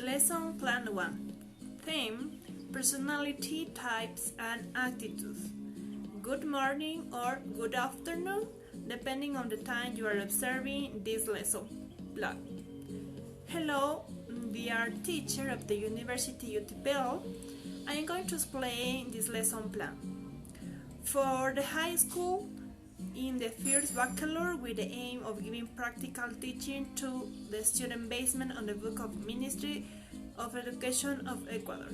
Lesson Plan 1. Theme: Personality Types and Attitudes. Good morning or good afternoon, depending on the time you are observing this lesson plan. Hello, dear teacher of the University UTPL. I am going to explain this lesson plan. For the high school, in the first baccalaureate, with the aim of giving practical teaching to the student based on the book of Ministry of Education of Ecuador.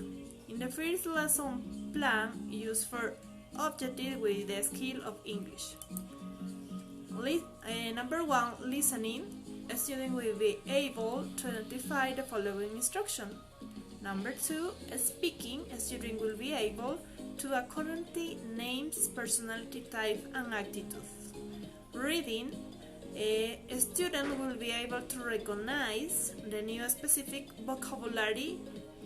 In the first lesson plan, used for objective with the skill of English. Number 1, listening. A student will be able to identify the following instruction. Number 2, speaking. A student will be able to accurately name personality type and attitudes. Reading. A student will be able to recognize the new specific vocabulary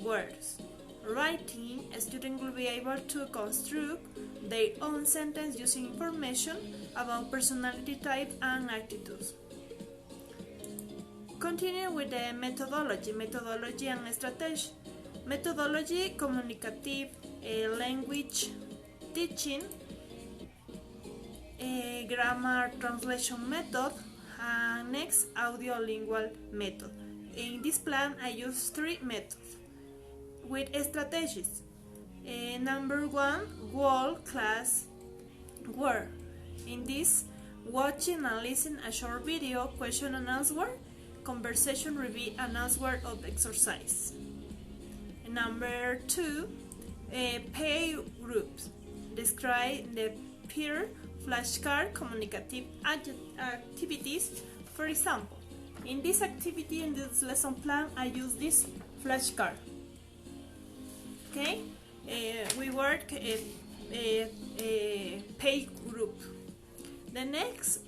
words. Writing. A student will be able to construct their own sentence using information about personality type and attitudes. Continue with the methodology and strategy. Methodology: communicative, language teaching, grammar translation method, and next audiolingual method. In this plan, I use 3 methods with strategies. Number 1, world-class word. In this, watching and listening a short video, question and answer, conversation review and answer of exercise. Number 2, peer groups. Describe the peer flashcard communicative activities. For example, in this activity, in this lesson plan, I use this flashcard. Okay, we work a peer group. The next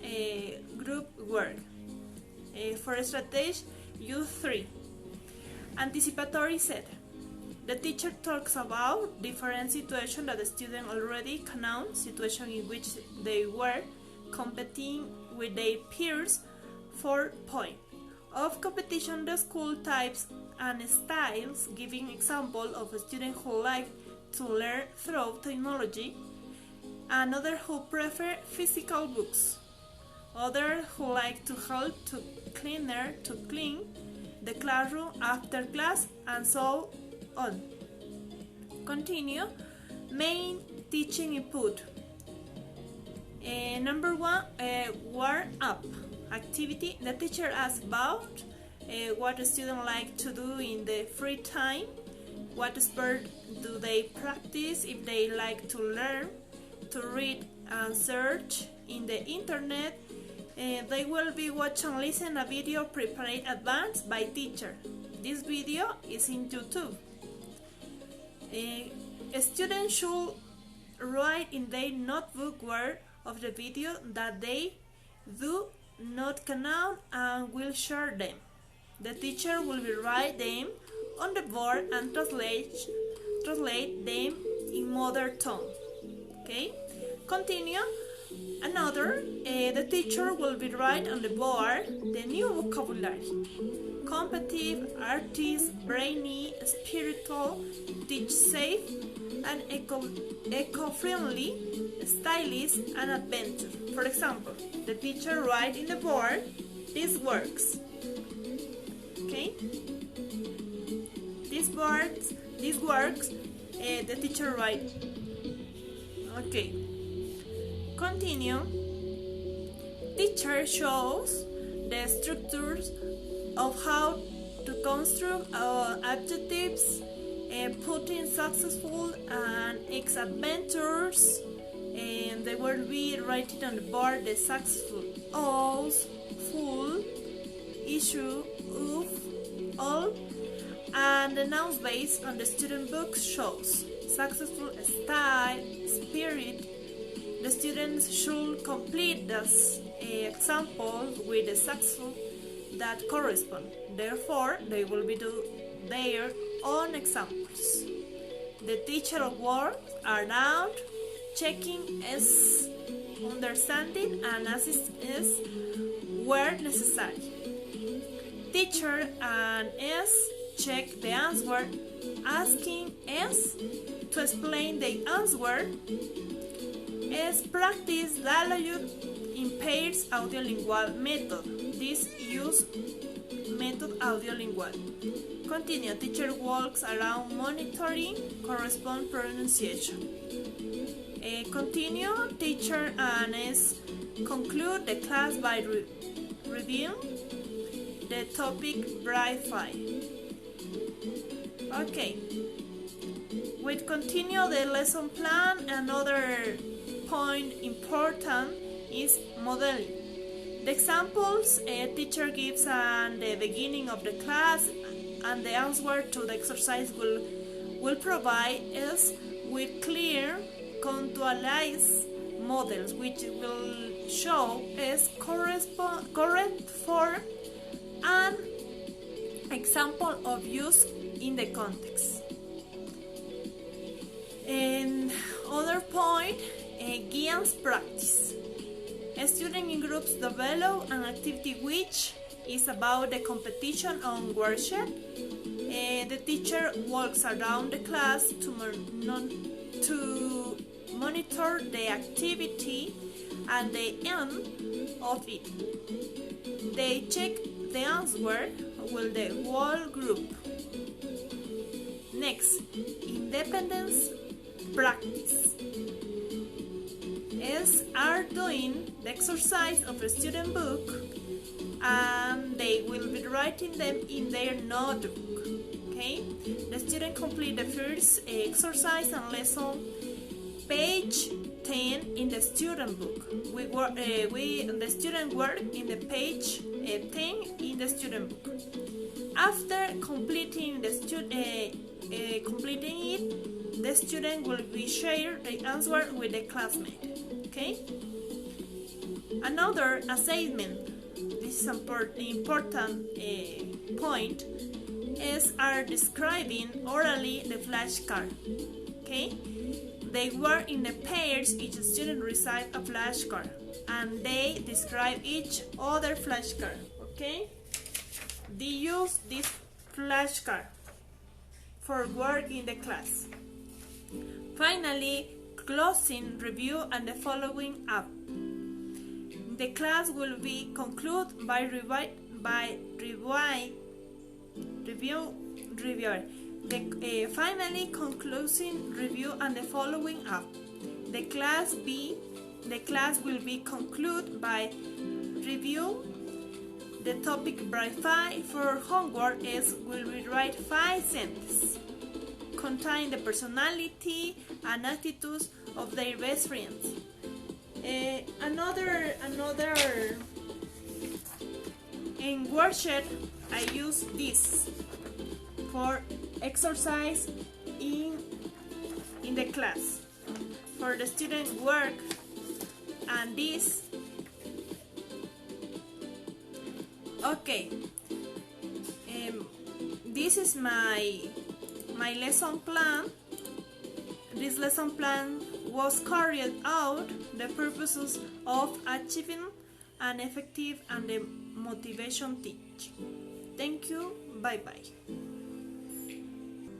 group work. For strategy, use 3. Anticipatory set. The teacher talks about different situations that the student already can know, situations in which they were competing with their peers. 4 points. Of competition, the school types and styles, giving example of a student who like to learn through technology, another who prefer physical books, other who like to help to clean the classroom after class, and so on. Continue. Main teaching input. Number 1, warm up activity. The teacher asks about what the student like to do in the free time, what sport do they practice, if they like to learn, to read and search in the internet. They will be watch and listen a video prepared advance by teacher. This video is in YouTube. A student should write in their notebook word of the video that they do not know and will share them. The teacher will write them on the board and translate them in mother tongue. Okay, continue. Another, the teacher will be write on the board the new vocabulary: competitive, artist, brainy, spiritual, teach safe, and eco-friendly, stylish, and adventure. For example, the teacher write in the board these works. Okay, these works, the teacher write. Okay. Continue. Teacher shows the structures of how to construct adjectives, putting successful and adventures, and they will be writing on the board the successful, alls, full, issue, of, all, and the nouns based on the student book shows successful, style, spirit. The students should complete this example with the successful that correspond. Therefore, they will be do their own examples. The teacher of words are now checking is understanding and assist is where necessary. Teacher and is check the answer, asking S to explain the answer. S practice dialogue in pairs audiolingual method. This use method audiolingual. Continue. Teacher walks around monitoring correspond pronunciation. Continue. Teacher and S conclude the class by reviewing the topic Wi-Fi. Okay. We continue the lesson plan. Another point important is modeling. The examples a teacher gives at the beginning of the class and the answer to the exercise will provide us with clear, contextualized models which will show us correct form and example of use in the context. And other point, guidance practice. A student in groups develop an activity which is about the competition on worksheet. The teacher walks around the class to monitor the activity and the end of it. They check the answer with the whole group. Next, independence practice. As are doing the exercise of a student book and they will be writing them in their notebook. Okay, the student complete the first exercise and lesson page 10 in the student book. The student work in the page 10 in the student book. After completing completing it, the student will be share the answer with the classmate. Okay. Another assignment. This is important point. Is are describing orally the flashcard. Okay. They work in the pairs. Each student receives a flashcard, and they describe each other flashcard. Okay. They use this flashcard for work in the class. Finally, closing review and the following up. The class will be concluded by review. Finally, concluding review and the following up. The class will be concluded by review the topic Wi-Fi. For homework will be write 5 sentences contain the personality and attitudes of their best friends. Another in worksheet I use this for exercise in the class for the student work, and this. Okay, this is my lesson plan. This lesson plan was carried out the purposes of achieving an effective and motivation teaching. Thank you. Bye bye.